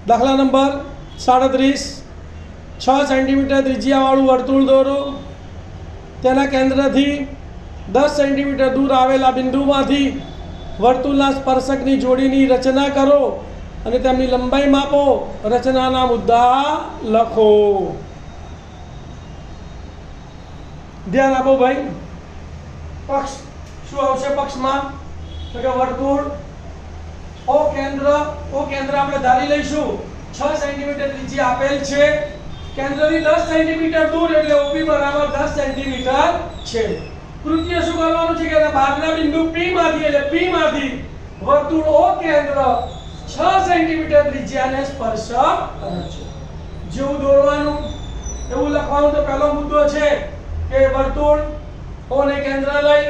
દાખલા number 37 6 centimetre ત્રિજ્યાવાળું વર્તુળ દોરો. તેના કેન્દ્રથી 10 સેન્ટીમીટર દૂર આવેલા બિંદુમાંથી વર્તુળના સ્પર્શકની જોડીની રચના કરો અને તેમની લંબાઈ માપો. રચનાના મુદ્દા લખો. ધ્યાન આપો ભાઈ. પક્ષ શું આવશે? પક્ષમાં તો કે વર્તુળ ઓ કેન્દ્ર આપણે ધારી લઈશું 6 સેન્ટીમીટર ત્રિજ્યા આપેલ છે. કેન્દ્રથી 10 સેન્ટીમીટર દૂર એટલે OP બરાબર 10 સેન્ટીમીટર છે. કૃત્ય શું કરવાનું છે કે બહારના બિંદુ P માંથી એટલે P માંથી વર્તુળ ઓ કેન્દ્ર 6 સેન્ટીમીટર ત્રિજ્યાને સ્પર્શક કરે છે. જેવું દોરવાનું એવું લખવાનું. તો પહેલો મુદ્દો છે કે વર્તુળ O ને કેન્દ્ર લઈ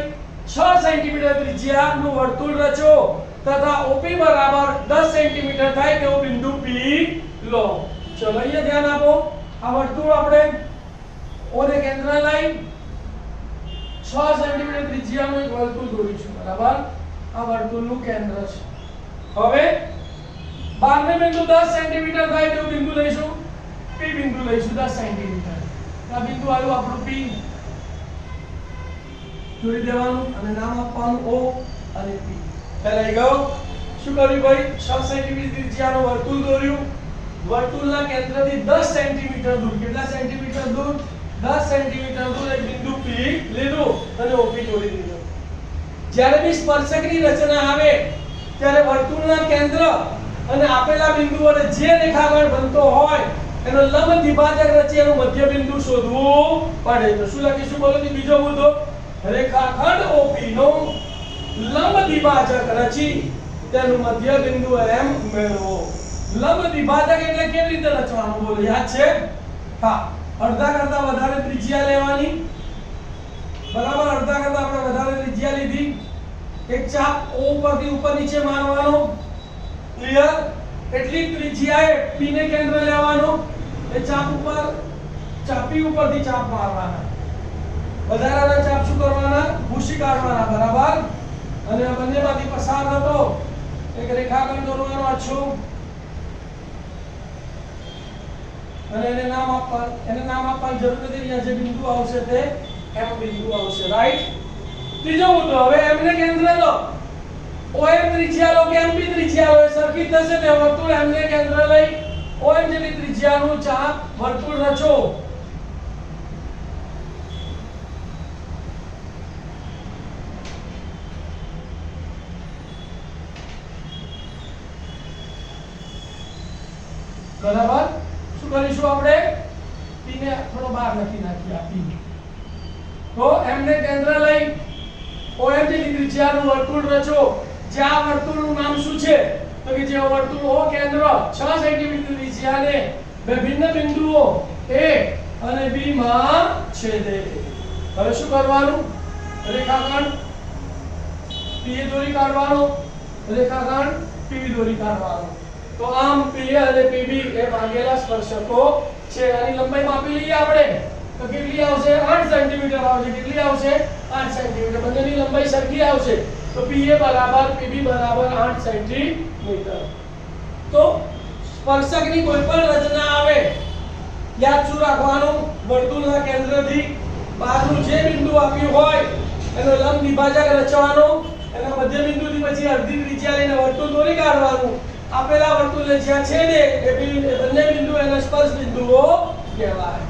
6 સેન્ટીમીટર ત્રિજ્યાનું વર્તુળ રચો તથા OP બરાબર 10 સેન્ટીમીટર થાય તેવું બિંદુ P લો. ચલો અહીંયા ધ્યાન આપો. આ વર્તુળ આપણે O ને કેન્દ્ર લઈ 6 સેન્ટીમીટર ત્રિજ્યાનું એક વર્તુળ દોરીશું. બરાબર? આ વર્તુળનું કેન્દ્ર છે. હવે બહારનું બિંદુ 10 સેન્ટીમીટર થાય તેવું બિંદુ લઈશું. P બિંદુ લઈશું 10 સેન્ટીમીટર. આ બિંદુ આવ્યું આપણું P. જોડી દેવાનું અને નામ આપવાનું O અને P. પહેલા ગયો. શું કર્યું ભાઈ? 6 સેન્ટીમીટર ત્રિજ્યાનું વર્તુળ દોર્યું. વર્તુળના કેન્દ્રથી 10 સેન્ટીમીટર દૂર. કેટલા સેન્ટીમીટર દૂર? 10 સેન્ટીમીટર દૂર એક બિંદુ P લીધું અને OP જોડી દીધું. જ્યારે બી સ્પર્શકની રચના આવે ત્યારે વર્તુળના કેન્દ્ર અને આપેલા બિંદુ વડે જે રેખાખંડ બનતો હોય એનો લંબ દ્વિભાજક રચી એનું મધ્ય બિંદુ શોધવું પડે. તો શું લખીશું? બોલો. બીજો મુદ્દો, રેખાખંડ OP નો લંબ દ્વિભાજક રચી તેનું મધ્ય બિંદુ M મેળવો. લંબ દ્વિભાજક એટલે કેવી રીતે રચવાનું? બોલો. યાદ છે? હા. અડધા કરતા વધારે ત્રિજ્યા લેવાની. બરાબર? અડધા કરતા આપણે વધારે ત્રિજ્યા લીધી. એક ચાપ O પરથી ઉપર નીચે મારવાનો. ક્લિયર? એટલી ત્રિજ્યાએ P ને કેન્દ્ર લેવાનો. એ ચાપ ઉપર ચાપી ઉપરથી ચાપ મારવાના. વધારાના ચાપ શું કરવાના? ભૂસી કાઢવાના. બરાબર? અને આ બંનેમાંથી પસાર થતો એક રેખાખંડ દોરવાનો આછો અને એને નામ આપવાની જરૂર નથી. અહીંયા જે બિંદુ આવશે તે M બિંદુ આવશે. રાઈટ? ત્રીજો મુદ્દો, હવે M ને કેન્દ્ર લો. OM ત્રિજ્યા લો કે MP ત્રિજ્યા લો, સરખી થશે. તે વર્તુળ M ને કેન્દ્ર લઈ OM જેટલી ત્રિજ્યાનું ચાપ વર્તુળ રચો. બરાબર? શું કરીશું આપણે? P ને થોડો બહાર લખી નાખીએ. આ P તો M ને કેન્દ્ર લઈ OM જેટલી ત્રિજ્યાનું વર્તુળ રચો. જે આ વર્તુળનું નામ શું છે? તો કે જે વર્તુળ O કેન્દ્ર 6 સેન્ટીમીટર ત્રિજ્યાને બે ભિન્ન બિંદુઓ A અને B માં છેદે. હવે શું કરવાનું? રેખાખંડ P દોરી કાઢવાનો. રેખાખંડ P દોરી કાઢવાનો. તો આમ P અને PB એ ભાગેલા સ્પર્શકો છે. આની લંબાઈ માપી લઈએ આપણે. તો કેટલી આવશે? 8 સેન્ટીમીટર આવશે. કેટલી આવશે? 8 સેન્ટીમીટર. બંનેની લંબાઈ સરખી આવશે. તો PA બરાબર PB બરાબર 8 સેન્ટીમીટર. તો સ્પર્શકની કોઈ પણ રચના આવે યાદ શું રાખવાનું? વર્તુળના કેન્દ્રથી બહારનું જે બિંદુ આપ્યું હોય એનો લંબ દ્વિભાજક રચવાનો. એના મધ્ય બિંદુથી પછી અડધી ત્રિજ્યા લઈને વર્તુળ દોરી કાઢવાનું. આપેલા વર્તુળને જ્યાં છેદે એ બંને બિંદુ એના સ્પર્શ બિંદુઓ કહેવાય.